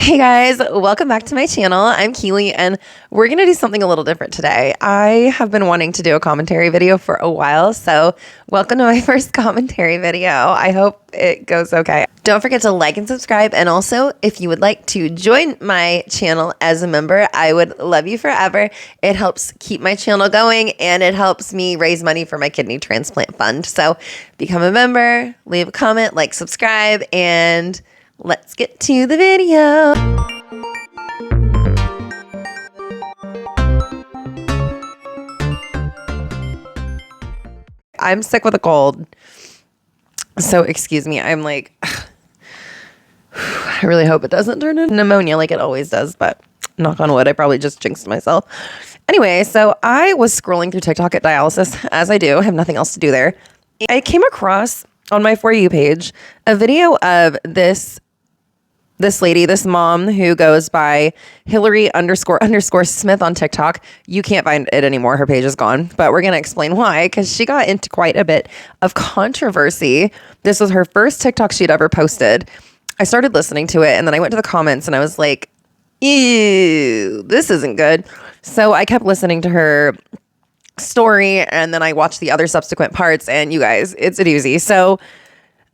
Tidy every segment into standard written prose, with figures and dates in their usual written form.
Hey guys, welcome back to my channel. I'm Keely and we're going to do something a little different today. I have been wanting to do a commentary video for a while, so welcome to my first commentary video. I hope it goes okay. Don't forget to like and subscribe, and also if you would like to join my channel as a member, I would love you forever. It helps keep my channel going and it helps me raise money for my kidney transplant fund. So become a member, leave a comment, like, subscribe, and let's get to the video. I'm sick with a cold, so excuse me. I'm like, I really hope it doesn't turn into pneumonia like it always does, but knock on wood, I probably just jinxed myself. Anyway, so I was scrolling through TikTok at dialysis, as I do. I have nothing else to do there. I came across on my For You page a video of this lady, this mom who goes by Hillary__Smith on TikTok. You can't find it anymore. Her page is gone, but we're going to explain why, because she got into quite a bit of controversy. This was her first TikTok she'd ever posted. I started listening to it and then I went to the comments and I was like, ew, this isn't good. So I kept listening to her story and then I watched the other subsequent parts, and you guys, it's a doozy. So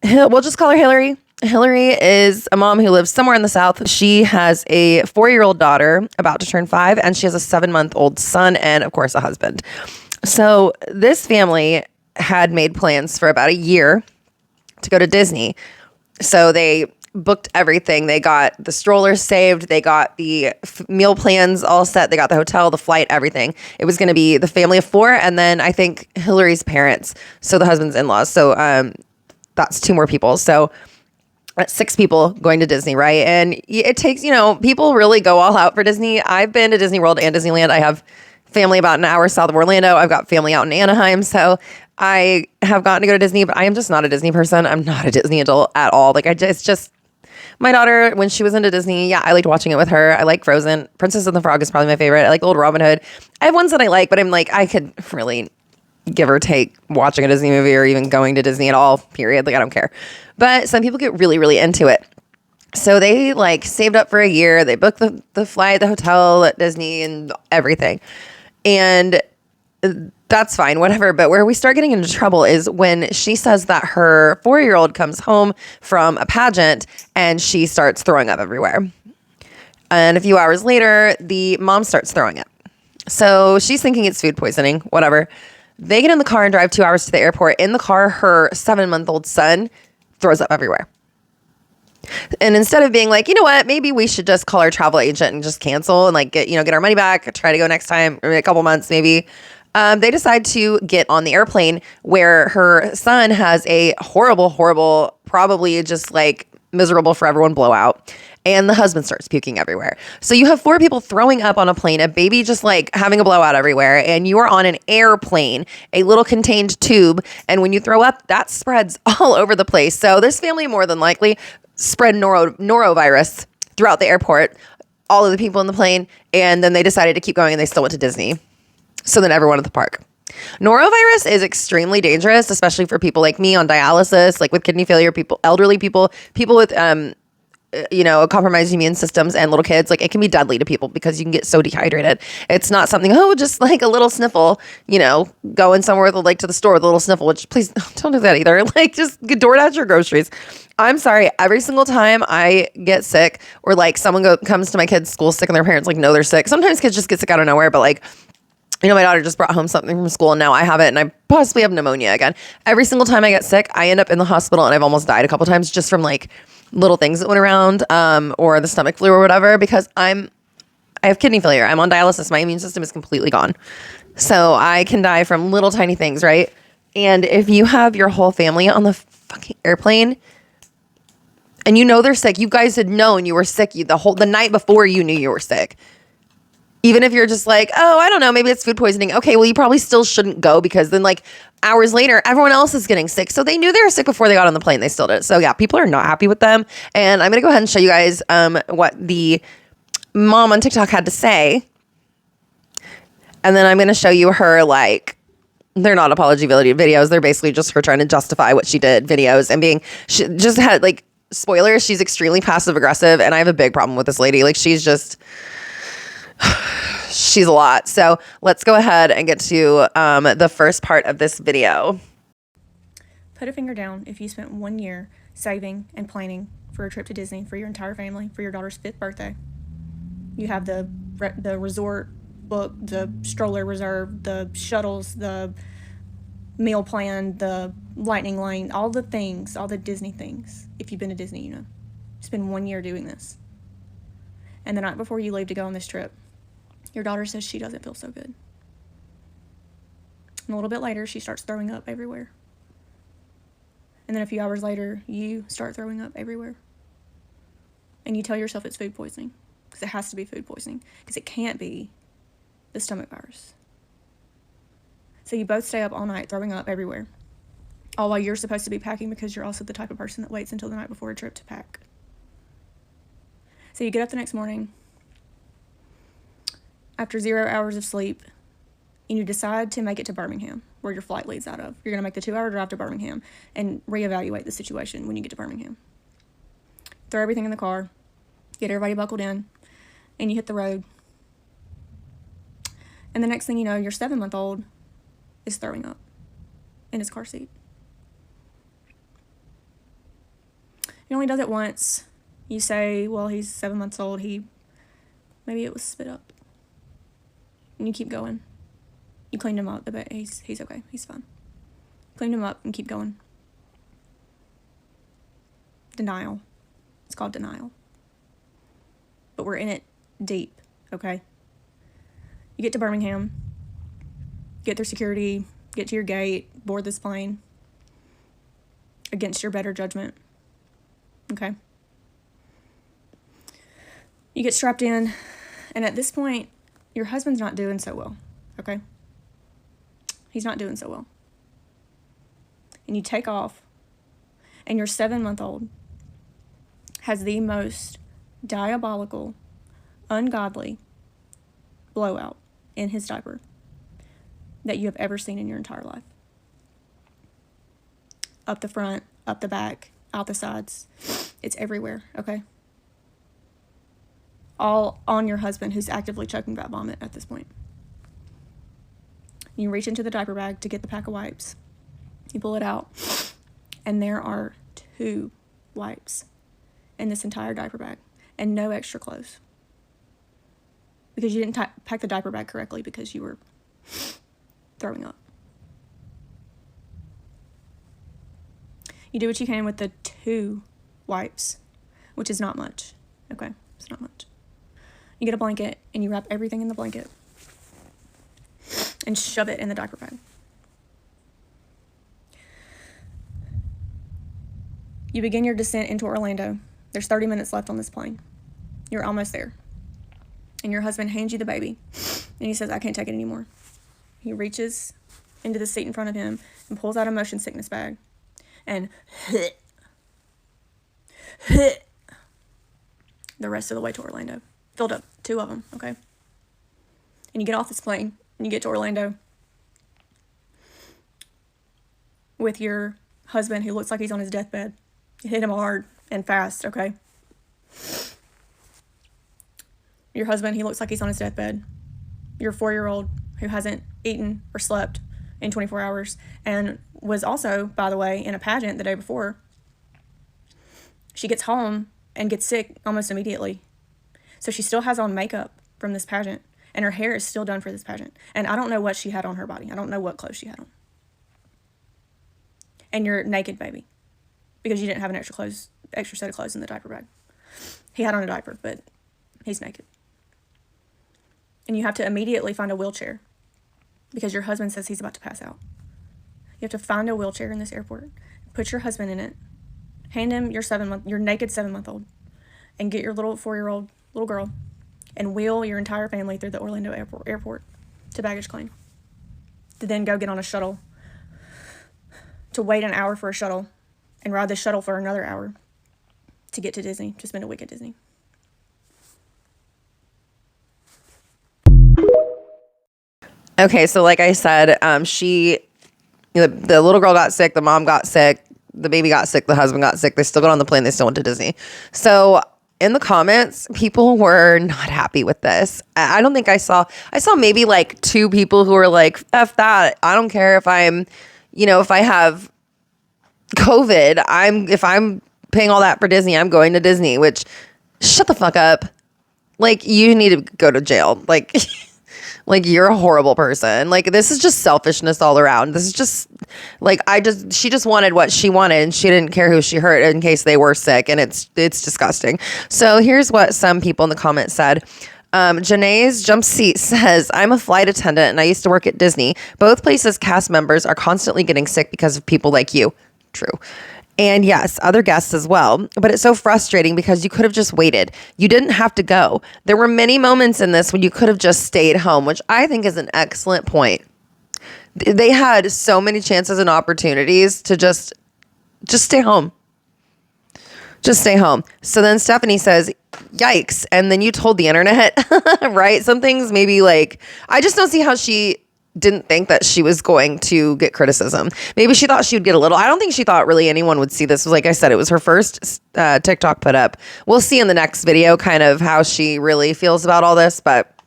we'll just call her Hillary. Hillary is a mom who lives somewhere in the South. She has a 4-year-old daughter about to turn 5, and she has a 7-month-old son and, of course, a husband. So this family had made plans for about a year to go to Disney. So they booked everything. They got the strollers saved. They got the meal plans all set. They got the hotel, the flight, everything. It was going to be the family of 4, and then I think Hillary's parents, so the husband's in-laws. So that's 2 more people. So 6 people going to Disney, right? And it takes, people really go all out for Disney. I've been to Disney World and Disneyland. I have family about an hour south of Orlando. I've got family out in Anaheim. So I have gotten to go to Disney, but I am just not a Disney person. I'm not a Disney adult at all. It's just my daughter, when she was into Disney, I liked watching it with her. I like Frozen. Princess and the Frog is probably my favorite. I like Old Robin Hood. I have ones that I like, but I'm like, I could really give or take watching a Disney movie or even going to Disney at all, period. I don't care. But some people get really, really into it. So they saved up for a year. They booked the flight, the hotel at Disney and everything. And that's fine, whatever. But where we start getting into trouble is when she says that her 4-year-old comes home from a pageant and she starts throwing up everywhere. And a few hours later, the mom starts throwing up. So she's thinking it's food poisoning, whatever. They get in the car and drive 2 hours to the airport. In the car, her 7-month-old son throws up everywhere. And instead of being like, you know what, maybe we should just call our travel agent and just cancel and get our money back, try to go next time, or a couple months maybe, they decide to get on the airplane where her son has a horrible, probably just miserable for everyone blowout. And the husband starts puking everywhere. So you have 4 people throwing up on a plane, a baby just having a blowout everywhere, and you are on an airplane, a little contained tube. And when you throw up, that spreads all over the place. So this family more than likely spread norovirus throughout the airport, all of the people in the plane. And then they decided to keep going and they still went to Disney. So then everyone at the park. Norovirus is extremely dangerous, especially for people like me on dialysis, with kidney failure, elderly people with, compromised immune systems and little kids. It can be deadly to people because you can get so dehydrated. It's not something, just a little sniffle, going somewhere to the store with a little sniffle, which please don't do that either. Just DoorDash your groceries. I'm sorry. Every single time I get sick or someone comes to my kids' school sick and their parents know they're sick. Sometimes kids just get sick out of nowhere, but my daughter just brought home something from school and now I have it and I possibly have pneumonia again. Every single time I get sick, I end up in the hospital and I've almost died a couple times just from little things that went around, or the stomach flu or whatever, because I have kidney failure. I'm on dialysis. My immune system is completely gone. So I can die from little tiny things, right? And if you have your whole family on the fucking airplane and they're sick, you guys had known you were sick the night before you knew you were sick. Even if you're just oh, I don't know, maybe it's food poisoning. Okay, well, you probably still shouldn't go because then hours later, everyone else is getting sick. So they knew they were sick before they got on the plane. They still did. So yeah, people are not happy with them. And I'm going to go ahead and show you guys what the mom on TikTok had to say. And then I'm going to show you her they're not apology videos. They're basically just her trying to justify what she did videos and she just had spoiler, she's extremely passive aggressive, and I have a big problem with this lady. Like, she's a lot. So let's go ahead and get to the first part of this video. Put a finger down if you spent 1 year saving and planning for a trip to Disney for your entire family for your daughter's 5th birthday. You have the resort booked, the stroller reserved, the shuttles, the meal plan, the lightning lane, all the things, all the Disney things. If you've been to Disney, you know. Spend 1 year doing this. And the night before you leave to go on this trip, your daughter says she doesn't feel so good. And a little bit later, she starts throwing up everywhere. And then a few hours later, you start throwing up everywhere. And you tell yourself it's food poisoning, because it has to be food poisoning, because it can't be the stomach virus. So you both stay up all night throwing up everywhere, all while you're supposed to be packing, because you're also the type of person that waits until the night before a trip to pack. So you get up the next morning after 0 hours of sleep, and you decide to make it to Birmingham, where your flight leaves out of. You're going to make the 2-hour drive to Birmingham and reevaluate the situation when you get to Birmingham. Throw everything in the car, get everybody buckled in, and you hit the road. And the next thing you know, your 7-month-old is throwing up in his car seat. He only does it once. You say, well, he's 7 months old. Maybe it was spit up. And you keep going. You cleaned him up, but he's okay. He's fine. Cleaned him up and keep going. Denial. It's called denial. But we're in it deep, okay? You get to Birmingham, get through security, get to your gate, board this plane against your better judgment, okay? You get strapped in, and at this point, your husband's not doing so well, okay? He's not doing so well. And you take off, and your 7-month-old has the most diabolical, ungodly blowout in his diaper that you have ever seen in your entire life. Up the front, up the back, out the sides. It's everywhere, okay? All on your husband, who's actively choking that vomit at this point. You reach into the diaper bag to get the pack of wipes. You pull it out, and there are 2 wipes in this entire diaper bag, and no extra clothes. Because you didn't pack the diaper bag correctly because you were throwing up. You do what you can with the 2 wipes, which is not much, okay? It's not much. You get a blanket, and you wrap everything in the blanket and shove it in the diaper bag. You begin your descent into Orlando. There's 30 minutes left on this plane. You're almost there. And your husband hands you the baby, and he says, I can't take it anymore. He reaches into the seat in front of him and pulls out a motion sickness bag and the rest of the way to Orlando. Filled up 2 of them, okay? And you get off this plane, and you get to Orlando with your husband who looks like he's on his deathbed. You hit him hard and fast, okay? Your husband, he looks like he's on his deathbed. Your 4-year-old who hasn't eaten or slept in 24 hours and was also, by the way, in a pageant the day before. She gets home and gets sick almost immediately. So she still has on makeup from this pageant, and her hair is still done for this pageant. And I don't know what she had on her body. I don't know what clothes she had on. And you're naked, baby, because you didn't have an extra set of clothes in the diaper bag. He had on a diaper, but he's naked. And you have to immediately find a wheelchair because your husband says he's about to pass out. You have to find a wheelchair in this airport, put your husband in it, hand him your naked 7-month-old, and get your little 4-year-old little girl and wheel your entire family through the Orlando airport to baggage claim. To then go get on a shuttle, to wait an hour for a shuttle and ride the shuttle for another hour to get to Disney, to spend a week at Disney. Okay, so like I said, the little girl got sick, the mom got sick, the baby got sick, the husband got sick. They still got on the plane. They still went to Disney. So in the comments, people were not happy with this. I don't think I saw maybe like 2 people who were like, F that. I don't care if I'm, if I have COVID, if I'm paying all that for Disney, I'm going to Disney, which shut the fuck up. Like, you need to go to jail. Like, like, you're a horrible person. Like, this is just selfishness all around. This is just like, she just wanted what she wanted, and she didn't care who she hurt in case they were sick. And it's disgusting. So here's what some people in the comments said. Janae's Jump Seat says, I'm a flight attendant and I used to work at Disney. Both places' cast members are constantly getting sick because of people like you. True. And yes, other guests as well. But it's so frustrating because you could have just waited. You didn't have to go. There were many moments in this when you could have just stayed home, which I think is an excellent point. They had so many chances and opportunities to just stay home. Just stay home. So then Stephanie says, yikes. And then you told the internet, right? Some things maybe like, I just don't see how she didn't think that she was going to get criticism. Maybe she thought she would get a little. I don't think she thought really anyone would see this. Like I said, it was her first TikTok put up. We'll see in the next video kind of how she really feels about all this, but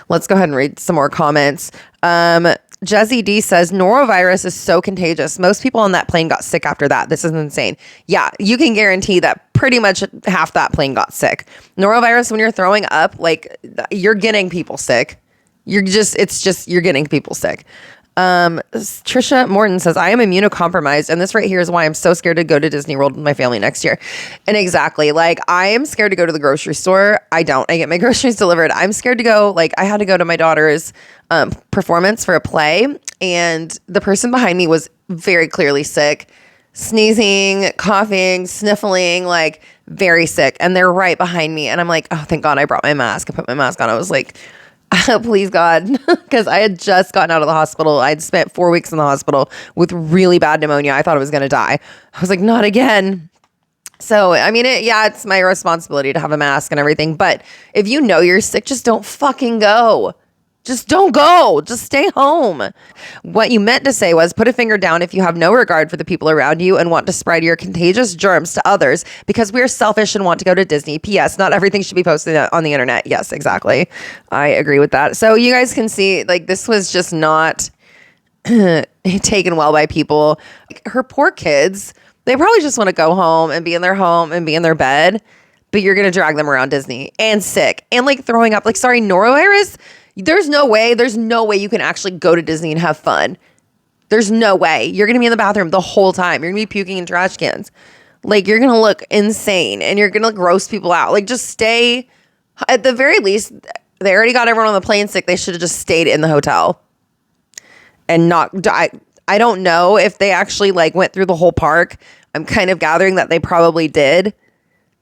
let's go ahead and read some more comments. Jezzy D says, norovirus is so contagious. Most people on that plane got sick after that. This is insane. Yeah, you can guarantee that pretty much half that plane got sick. Norovirus, when you're throwing up, like, you're getting people sick. You're getting people sick. Trisha Morton says, I am immunocompromised, and this right here is why I'm so scared to go to Disney World with my family next year. And exactly, like, I am scared to go to the grocery store. I get my groceries delivered. I'm scared to go. Like, I had to go to my daughter's performance for a play, and the person behind me was very clearly sick, sneezing, coughing, sniffling, like very sick, and they're right behind me. And I'm like, oh, thank God I brought my mask. I put my mask on. I was like, please God, because I had just gotten out of the hospital. I'd spent 4 weeks in the hospital with really bad pneumonia. I thought I was going to die. I was like, not again. So, I mean, it's my responsibility to have a mask and everything. But if you know you're sick, just don't fucking go. Just don't go. Just stay home. What you meant to say was put a finger down if you have no regard for the people around you and want to spread your contagious germs to others because we're selfish and want to go to Disney. P.S. Not everything should be posted on the internet. Yes, exactly. I agree with that. So you guys can see, like, this was just not taken well by people. Like, her poor kids, they probably just want to go home and be in their home and be in their bed, but you're going to drag them around Disney and sick and like throwing up. Like, sorry, norovirus? There's no way you can actually go to Disney and have fun. There's no way. You're going to be in the bathroom the whole time. You're going to be puking in trash cans. Like, you're going to look insane and you're going to gross people out. Like, just stay. At the very least, they already got everyone on the plane sick. They should have just stayed in the hotel and not die. I don't know if they actually like went through the whole park. I'm kind of gathering that they probably did.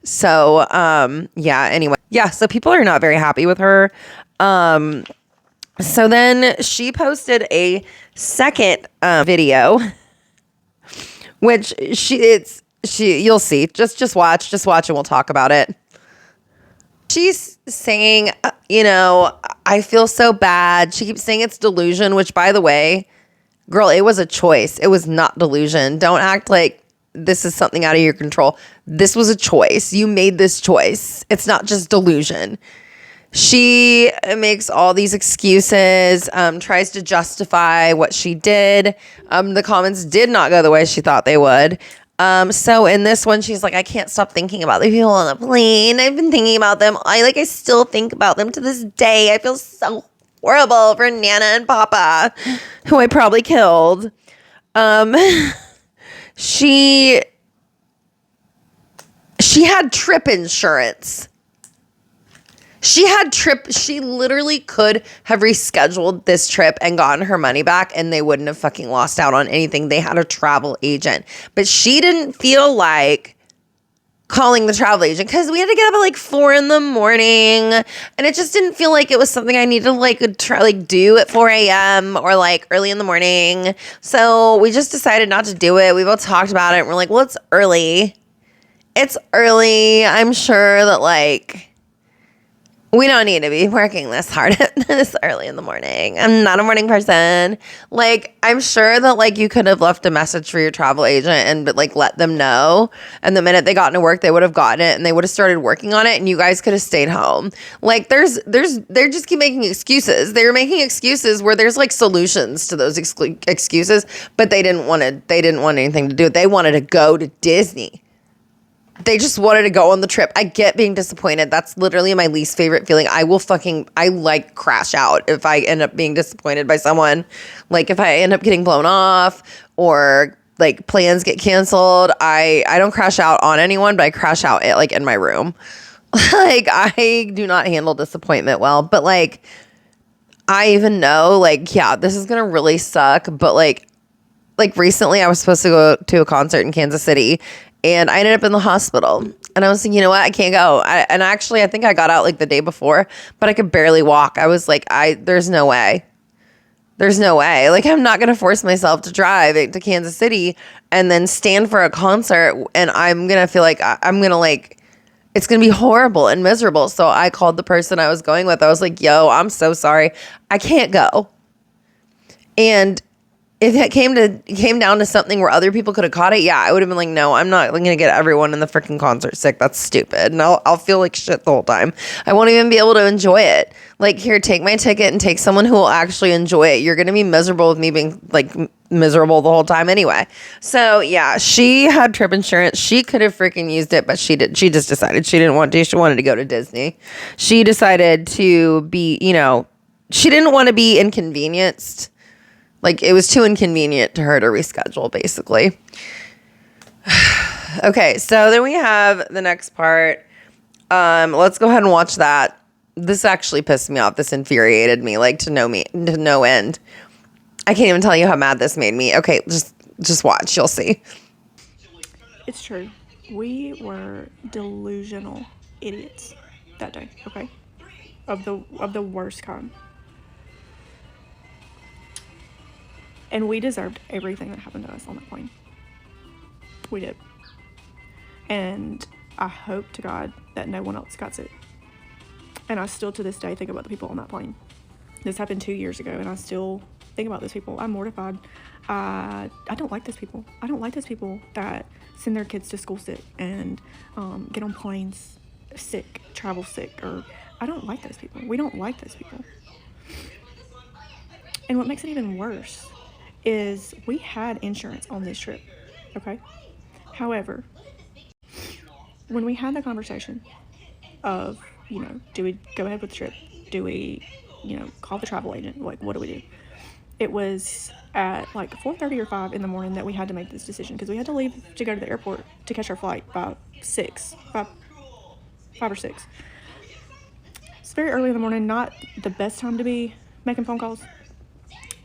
So, anyway. Yeah, so people are not very happy with her. So then she posted a second video, which you'll see. Just watch and we'll talk about it. She's saying, I feel so bad. She keeps saying it's delusion, which, by the way, girl, it was a choice. It was not delusion. Don't act like this is something out of your control. This was a choice. You made this choice. It's not just delusion. She makes all these excuses, tries to justify what she did. The comments did not go the way she thought they would. So in this one, she's like, I can't stop thinking about the people on the plane. I've been thinking about them. I still think about them to this day. I feel so horrible for Nana and Papa, who I probably killed. She had trip insurance. She literally could have rescheduled this trip and gotten her money back and they wouldn't have fucking lost out on anything. They had a travel agent, but she didn't feel like calling the travel agent because we had to get up at 4 a.m. and it just didn't feel like it was something I needed to do at 4 a.m. or early in the morning. So we just decided not to do it. We both talked about it and we're like, well, it's early. I'm sure that We don't need to be working this hard this early in the morning. I'm not a morning person. Like, I'm sure that like you could have left a message for your travel agent and like let them know. And the minute they got into work, they would have gotten it and they would have started working on it and you guys could have stayed home. Like they're just keep making excuses. They're making excuses where there's like solutions to those excuses, but they didn't want anything to do. They wanted to go to Disney. They just wanted to go on the trip. I get being disappointed. That's literally my least favorite feeling. I like crash out if I end up being disappointed by someone. Like if I end up getting blown off or like plans get canceled, I don't crash out on anyone, but I crash out like in my room. Like I do not handle disappointment well, but like I even know like, yeah, this is going to really suck. But like recently I was supposed to go to a concert in Kansas City and I ended up in the hospital and I was like, you know what? I can't go. I think I got out like the day before, but I could barely walk. I was like, there's no way. There's no way. Like, I'm not going to force myself to drive to Kansas City and then stand for a concert. And I'm going to feel like I'm going to like, it's going to be horrible and miserable. So I called the person I was going with. I was like, yo, I'm so sorry. I can't go. And if it came down to something where other people could have caught it, yeah, I would have been like, no, I'm not going to get everyone in the freaking concert sick. That's stupid. And I'll feel like shit the whole time. I won't even be able to enjoy it. Like, here, take my ticket and take someone who will actually enjoy it. You're going to be miserable with me being like miserable the whole time anyway. So yeah, she had trip insurance. She could have freaking used it, but she just decided she didn't want to. She wanted to go to Disney. She decided to be, she didn't want to be inconvenienced. Like, it was too inconvenient to her to reschedule, basically. Okay, so then we have the next part. Let's go ahead and watch that. This actually pissed me off. This infuriated me, like, to no end. I can't even tell you how mad this made me. Okay, just watch. You'll see. It's true. We were delusional idiots that day, okay? Of the worst kind. And we deserved everything that happened to us on that plane. We did. And I hope to God that no one else got sick. And I still to this day think about the people on that plane. This happened 2 years ago and I still think about those people. I'm mortified. I don't like those people. I don't like those people that send their kids to school sick and get on planes sick, travel sick. Or I don't like those people. We don't like those people. And what makes it even worse is we had insurance on this trip, okay? However, when we had the conversation of, do we go ahead with the trip? Do we, call the travel agent? Like, what do we do? It was at like 4:30 or 5 in the morning that we had to make this decision because we had to leave to go to the airport to catch our flight by 5 or 6. It's very early in the morning, not the best time to be making phone calls.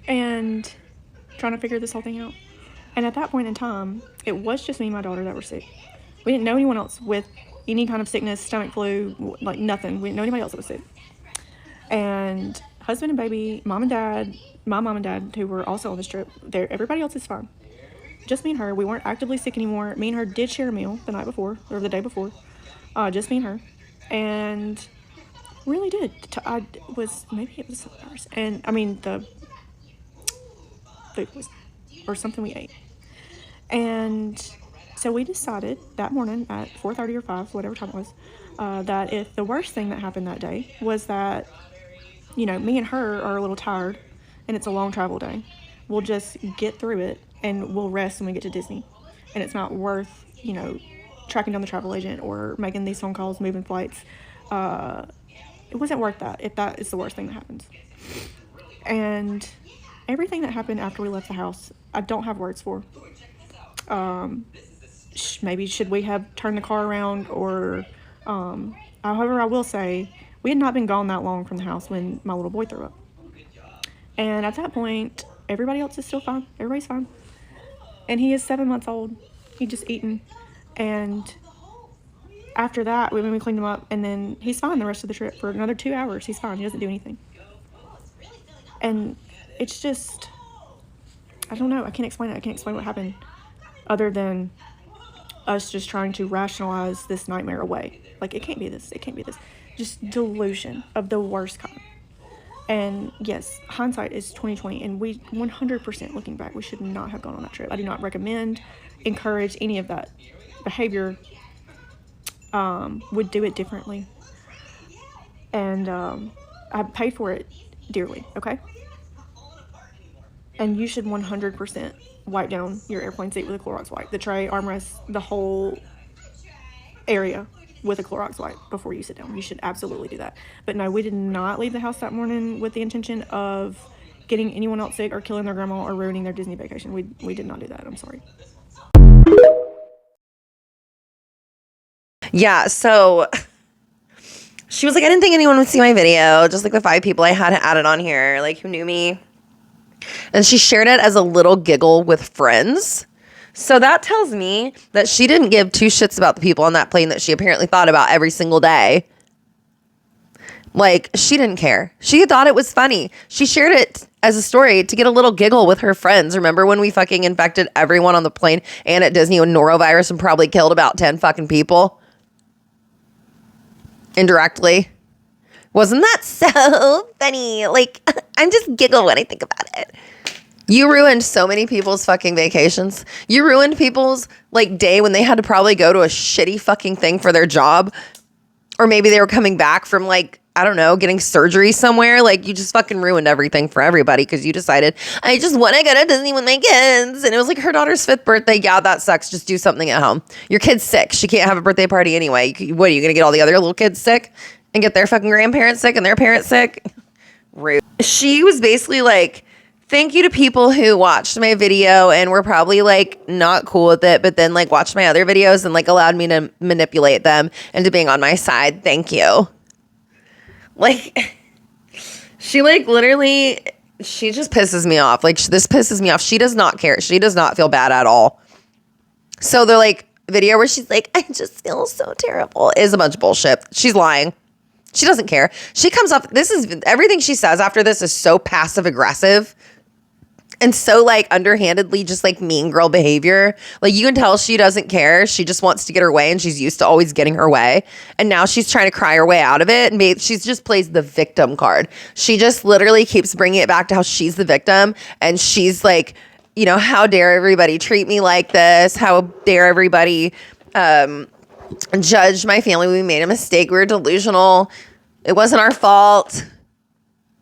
And trying to figure this whole thing out. And at that point in time, it was just me and my daughter that were sick. We didn't know anyone else with any kind of sickness, stomach flu, like nothing. We didn't know anybody else that was sick. And husband and baby, mom and dad, my mom and dad, who were also on this trip, everybody else is fine. Just me and her. We weren't actively sick anymore. Me and her did share a meal the night before, or the day before. Just me and her. And really did. Maybe it was ours. And, I mean, the food was, or something we ate. And so we decided that morning at 4:30 or 5, whatever time it was, that if the worst thing that happened that day was that, me and her are a little tired and it's a long travel day, we'll just get through it and we'll rest when we get to Disney. And it's not worth, tracking down the travel agent or making these phone calls, moving flights. It wasn't worth that if that is the worst thing that happens. And everything that happened after we left the house, I don't have words for. Maybe should we have turned the car around or, however, I will say we had not been gone that long from the house when my little boy threw up. And at that point, everybody else is still fine. Everybody's fine. And he is 7 months old. He just eaten. And after that, we cleaned him up and then he's fine the rest of the trip for another 2 hours. He's fine. He doesn't do anything. And it's just, I don't know. I can't explain it. I can't explain what happened other than us just trying to rationalize this nightmare away. Like, it can't be this. It can't be this. Just delusion of the worst kind. And yes, hindsight is 2020, and we 100% looking back, we should not have gone on that trip. I do not recommend, encourage any of that behavior. Would do it differently, and I paid for it dearly. Okay, and you should 100% wipe down your airplane seat with a Clorox wipe, the tray, armrest, the whole area with a Clorox wipe before you sit down. You should absolutely do that. But no, we did not leave the house that morning with the intention of getting anyone else sick or killing their grandma or ruining their Disney vacation. We did not do that. I'm sorry. Yeah, so she was like, I didn't think anyone would see my video, just like the 5 people I had added on here, like, who knew me. And she shared it as a little giggle with friends. So that tells me that she didn't give 2 shits about the people on that plane that she apparently thought about every single day. Like, she didn't care. She thought it was funny. She shared it as a story to get a little giggle with her friends. Remember when we fucking infected everyone on the plane and at Disney with norovirus and probably killed about 10 fucking people? Indirectly. Wasn't that so funny? Like, I'm just giggle when I think about it. You ruined so many people's fucking vacations. You ruined people's, like, day when they had to probably go to a shitty fucking thing for their job. Or maybe they were coming back from, like, I don't know, getting surgery somewhere. Like, you just fucking ruined everything for everybody because you decided, I just want to go to Disney with my kids. And it was like her daughter's 5th birthday. Yeah, that sucks. Just do something at home. Your kid's sick. She can't have a birthday party anyway. What, are you going to get all the other little kids sick and get their fucking grandparents sick and their parents sick? Rude. She was basically like, thank you to people who watched my video and were probably like not cool with it, but then like watched my other videos and like allowed me to manipulate them into being on my side. Thank you. Like, she like literally, she just pisses me off. Like, this pisses me off. She does not care. She does not feel bad at all. So the like video where she's like, I just feel so terrible is a bunch of bullshit. She's lying. She doesn't care. She comes up, this is, everything she says after this is so passive aggressive and so like underhandedly just like mean girl behavior. Like, you can tell she doesn't care. She just wants to get her way and she's used to always getting her way. And now she's trying to cry her way out of it. And she's just plays the victim card. She just literally keeps bringing it back to how she's the victim. And she's like, you know, how dare everybody treat me like this? How dare everybody judge my family? We made a mistake. We were delusional. It wasn't our fault.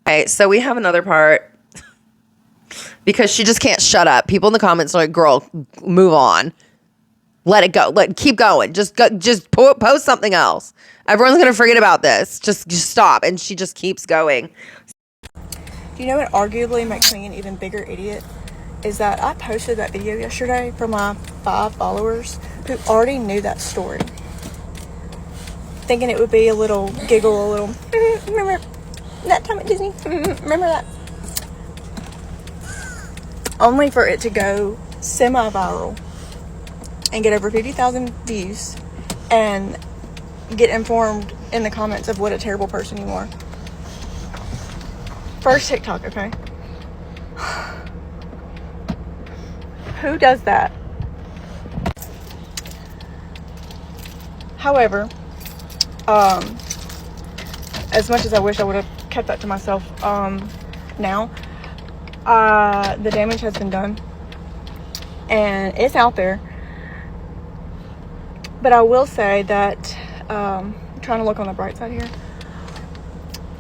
Okay, so we have another part because she just can't shut up. People in the comments are like, girl, move on. Let it go. Keep going. Just post something else. Everyone's going to forget about this. Just stop. And she just keeps going. You know what arguably makes me an even bigger idiot? Is that I posted that video yesterday for my 5 followers who already knew that story. Thinking it would be a little giggle, a little, remember that time at Disney? Remember that? Only for it to go semi-viral and get over 50,000 views and get informed in the comments of what a terrible person you are. First TikTok, okay? Who does that? However, as much as I wish I would have kept that to myself, now, the damage has been done and it's out there. But I will say that, trying to look on the bright side here,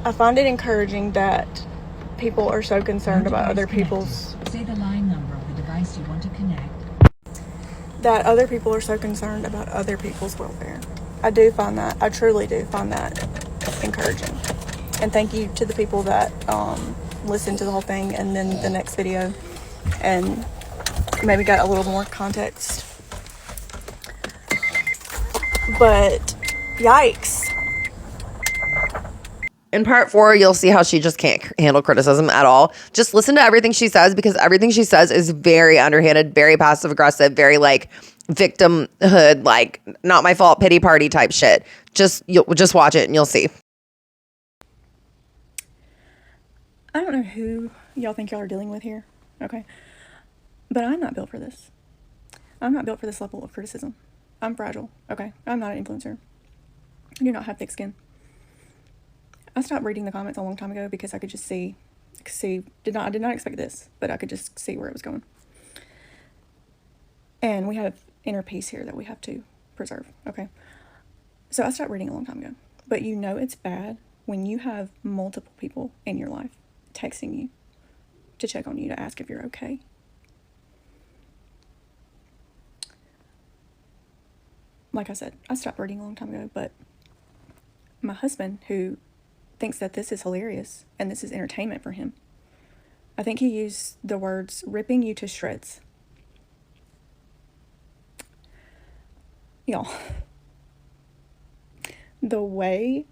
I find it encouraging that people are so concerned about other people's... Say the line number of the device you want to connect. That other people are so concerned about other people's welfare. I truly do find that encouraging. And thank you to the people that listened to the whole thing and then the next video and maybe got a little more context. But yikes. In part 4, you'll see how she just can't handle criticism at all. Just listen to everything she says because everything she says is very underhanded, very passive aggressive, very like victimhood, like not my fault, pity party type shit. Just watch it and you'll see. I don't know who y'all think y'all are dealing with here, okay? But I'm not built for this. I'm not built for this level of criticism. I'm fragile, okay? I'm not an influencer. I do not have thick skin. I stopped reading the comments a long time ago because I could just see, I did not expect this, but I could just see where it was going. And we have inner peace here that we have to preserve, okay? So I stopped reading a long time ago. But you know it's bad when you have multiple people in your life texting you to check on you, to ask if you're okay. Like I said, I stopped reading a long time ago, but my husband, who thinks that this is hilarious and this is entertainment for him, I think he used the words ripping you to shreds. Y'all, the way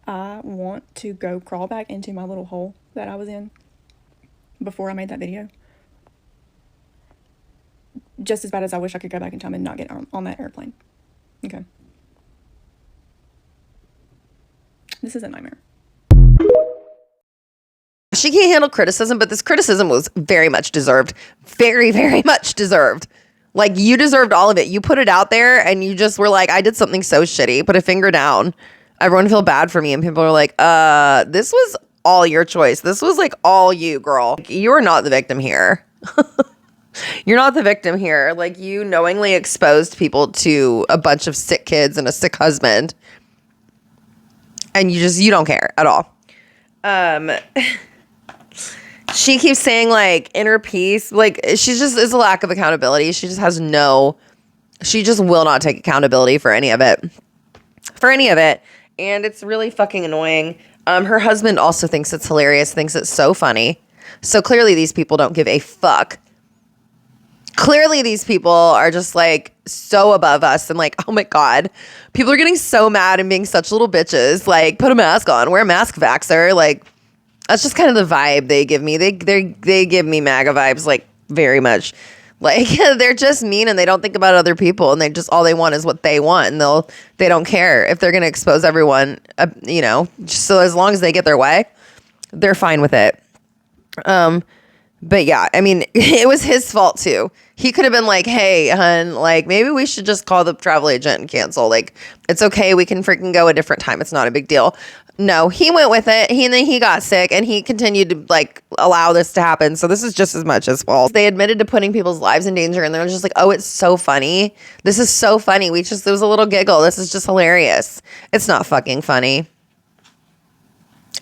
I want to go crawl back into my little hole that I was in before I made that video, just as bad as I wish I could go back in time and not get on that airplane. Okay. This is a nightmare. She can't handle criticism, but this criticism was very much deserved. Very, very much deserved. Like, you deserved all of it. You put it out there and you just were like, I did something so shitty. Put a finger down. Everyone feel bad for me. And people are like, this was all your choice. This was like all you, girl. Like, you are not the victim here. You're not the victim here. Like, you knowingly exposed people to a bunch of sick kids and a sick husband. And you don't care at all. She keeps saying, like, inner peace. Like, she just is a lack of accountability. She just will not take accountability for any of it. And it's really fucking annoying. Her husband also thinks it's hilarious, thinks it's so funny. So clearly these people don't give a fuck. Clearly these people are just, like, so above us and like, oh my God, people are getting so mad and being such little bitches. Like, put a mask on, wear a mask, vaxxer. Like, that's just kind of the vibe they give me. They give me MAGA vibes, like, very much. Like, they're just mean and they don't think about other people, and all they want is what they want, and they don't care if they're going to expose everyone, just so as long as they get their way, they're fine with it. But yeah, I mean, it was his fault too. He could have been like, hey, hun, like, maybe we should just call the travel agent and cancel. Like, it's okay. We can freaking go a different time. It's not a big deal. No, he went with it. And then he got sick and he continued to, like, allow this to happen. So this is just as much his fault. They admitted to putting people's lives in danger, and they were just like, oh, it's so funny. This is so funny. It was a little giggle. This is just hilarious. It's not fucking funny.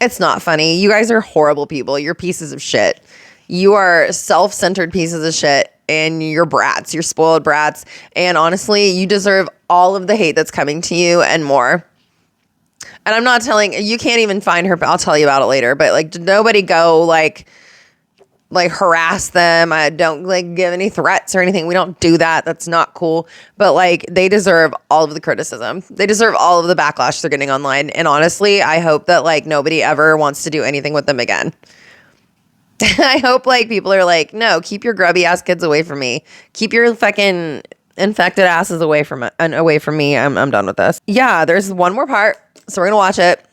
It's not funny. You guys are horrible people. You're pieces of shit. You are self-centered pieces of shit, and you're brats. You're spoiled brats. And honestly, you deserve all of the hate that's coming to you and more. And I'm not you can't even find her. I'll tell you about it later. But, like, nobody go, like harass them. I don't, like, give any threats or anything. We don't do that. That's not cool. But, like, they deserve all of the criticism. They deserve all of the backlash they're getting online. And honestly, I hope that, like, nobody ever wants to do anything with them again. I hope, like, people are like, no, keep your grubby ass kids away from me. Keep your fucking infected asses away from me. I'm done with this. Yeah, there's one more part, so we're gonna watch it.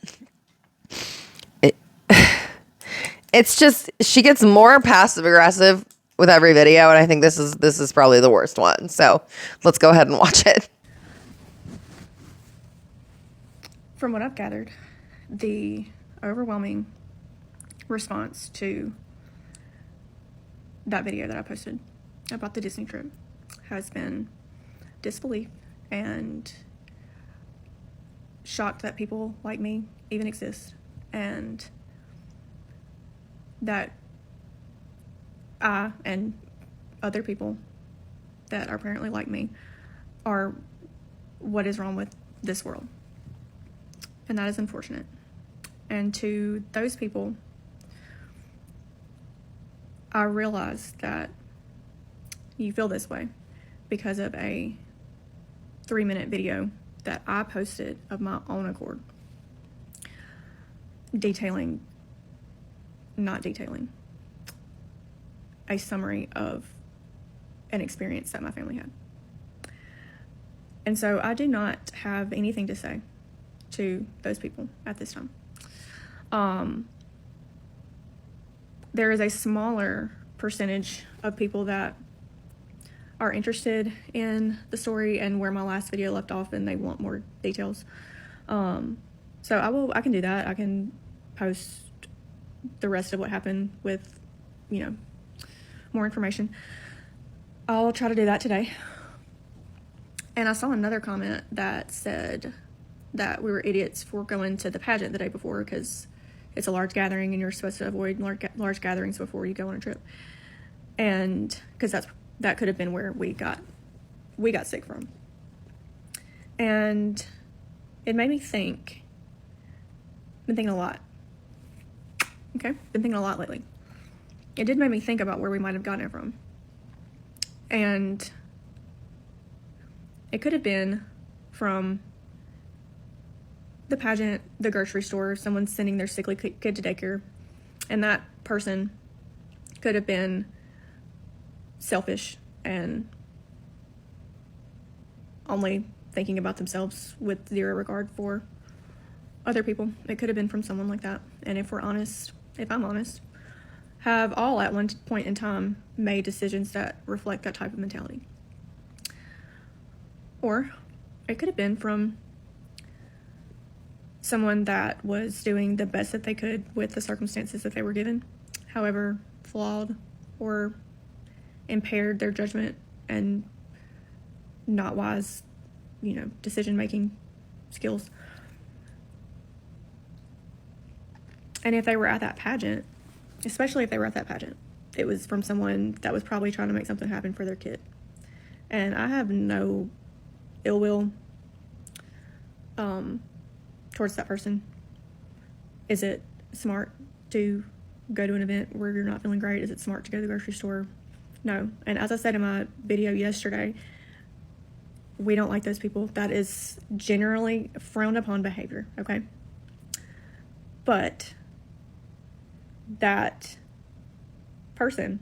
It's just, she gets more passive aggressive with every video, and I think this is probably the worst one. So let's go ahead and watch it. From what I've gathered, the overwhelming response to that video that I posted about the Disney trip has been disbelief and shocked that people like me even exist, and that I and other people that are apparently like me are what is wrong with this world. And that is unfortunate. And to those people, I realize that you feel this way because of a 3-minute video that I posted of my own accord, not detailing, a summary of an experience that my family had. And so I do not have anything to say to those people at this time. There is a smaller percentage of people that are interested in the story and where my last video left off, and they want more details. So I can do that. I can post the rest of what happened with, more information. I'll try to do that today. And I saw another comment that said that we were idiots for going to the pageant the day before because it's a large gathering and you're supposed to avoid large gatherings before you go on a trip. And because that could have been where we got sick from. And it made me think. Been thinking a lot. Okay? Been thinking a lot lately. It did make me think about where we might have gotten it from. And it could have been from the pageant, the grocery store, someone sending their sickly kid to daycare. And that person could have been selfish and only thinking about themselves with zero regard for other people. It could have been from someone like that. And if I'm honest, have all at one point in time made decisions that reflect that type of mentality. Or it could have been from someone that was doing the best that they could with the circumstances that they were given, however flawed or impaired their judgment and not wise, decision-making skills. And if they were at that pageant, especially if they were at that pageant, it was from someone that was probably trying to make something happen for their kid. And I have no ill will towards that person. Is it smart to go to an event where you're not feeling great? Is it smart to go to the grocery store? No. And as I said in my video yesterday, we don't like those people. That is generally frowned upon behavior, okay? But that person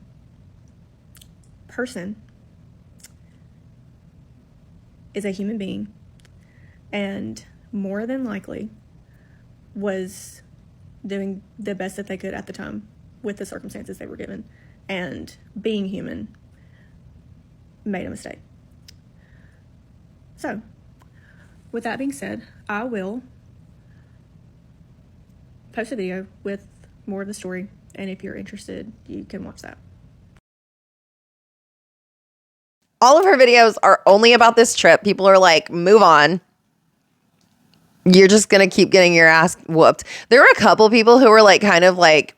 is a human being and more than likely was doing the best that they could at the time with the circumstances they were given, and being human made a mistake. So, with that being said, I will post a video with more of the story, and if you're interested, you can watch that. All of her videos are only about this trip. People are like, move on. You're just going to keep getting your ass whooped. There were a couple people who were like, kind of like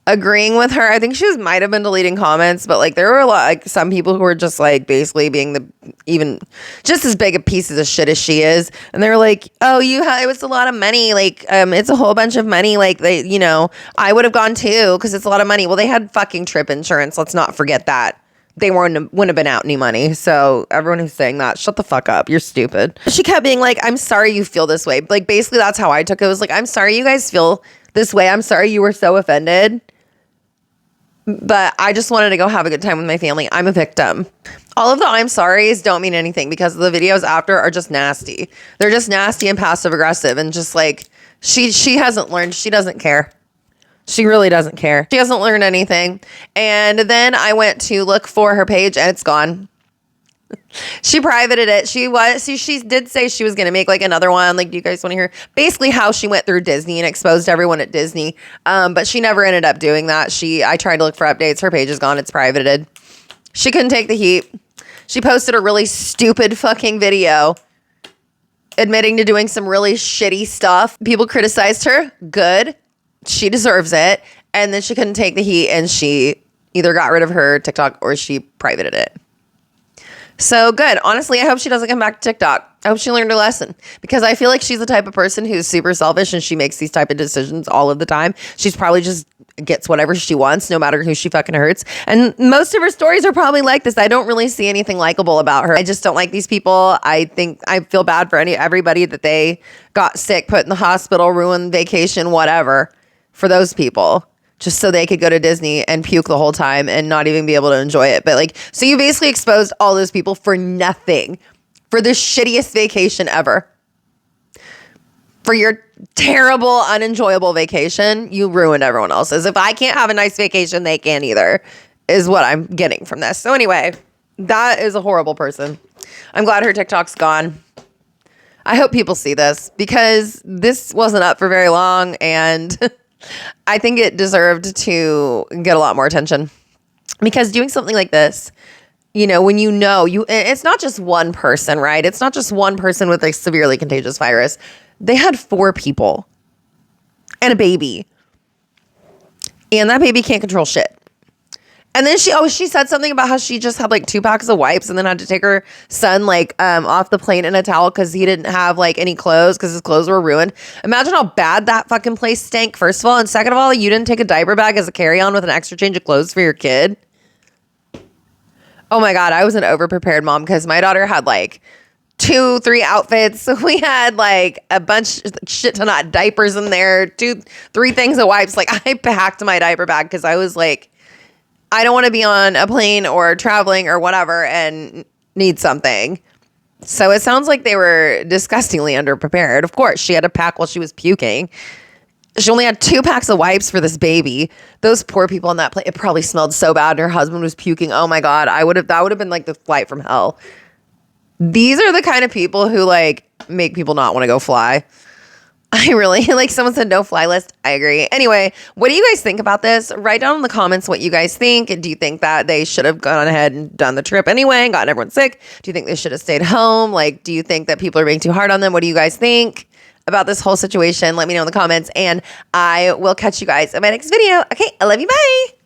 agreeing with her. I think she might have been deleting comments, but like there were like some people who were just like basically being even just as big a pieces of shit as she is. And they were like, oh, it was a lot of money. Like, it's a whole bunch of money. Like I would have gone too, cause it's a lot of money. Well, they had fucking trip insurance. Let's not forget that. They wouldn't have been out any money. So everyone who's saying that, shut the fuck up. You're stupid. She kept being like, I'm sorry you feel this way. Like, basically that's how I took it. It was like, I'm sorry you guys feel this way. I'm sorry you were so offended. But I just wanted to go have a good time with my family. I'm a victim. All of the I'm sorry's don't mean anything because the videos after are just nasty. They're just nasty and passive aggressive and just like, she hasn't learned. She doesn't care. She really doesn't care. She hasn't learned anything. And then I went to look for her page and it's gone. She privated it. She did say she was going to make like another one. Like, do you guys want to hear basically how she went through Disney and exposed everyone at Disney? But she never ended up doing that. I tried to look for updates. Her page is gone. It's privated. She couldn't take the heat. She posted a really stupid fucking video admitting to doing some really shitty stuff. People criticized her. Good. She deserves it. And then she couldn't take the heat and she either got rid of her TikTok or she privated it. So good. Honestly, I hope she doesn't come back to TikTok. I hope she learned her lesson because I feel like she's the type of person who's super selfish and she makes these type of decisions all of the time. She's probably just gets whatever she wants, no matter who she fucking hurts. And most of her stories are probably like this. I don't really see anything likable about her. I just don't like these people. I think I feel bad for everybody that they got sick, put in the hospital, ruined vacation, whatever for those people. Just so they could go to Disney and puke the whole time and not even be able to enjoy it. But like, so you basically exposed all those people for nothing, for the shittiest vacation ever. For your terrible, unenjoyable vacation, you ruined everyone else's. If I can't have a nice vacation, they can't either, is what I'm getting from this. So anyway, that is a horrible person. I'm glad her TikTok's gone. I hope people see this because this wasn't up for very long, and I think it deserved to get a lot more attention. Because doing something like this, you know, when it's not just one person, right? It's not just one person with a severely contagious virus. They had 4 people and a baby. And that baby can't control shit. And then she said something about how she just had like 2 packs of wipes and then had to take her son like off the plane in a towel because he didn't have like any clothes because his clothes were ruined. Imagine how bad that fucking place stank, first of all. And second of all, you didn't take a diaper bag as a carry-on with an extra change of clothes for your kid. Oh my God, I was an over-prepared mom because my daughter had like 2-3 outfits. So we had like a bunch shit ton of diapers in there, 2-3 things of wipes. Like I packed my diaper bag because I was like, I don't want to be on a plane or traveling or whatever and need something. So it sounds like they were disgustingly underprepared. Of course, she had to pack while she was puking. She only had 2 packs of wipes for this baby. Those poor people on that plane, it probably smelled so bad. And her husband was puking. Oh my God, that would have been like the flight from hell. These are the kind of people who like make people not want to go fly. I really, like someone said no fly list. I agree. Anyway, what do you guys think about this? Write down in the comments what you guys think. Do you think that they should have gone ahead and done the trip anyway and gotten everyone sick? Do you think they should have stayed home? Like, do you think that people are being too hard on them? What do you guys think about this whole situation? Let me know in the comments and I will catch you guys in my next video. Okay, I love you. Bye.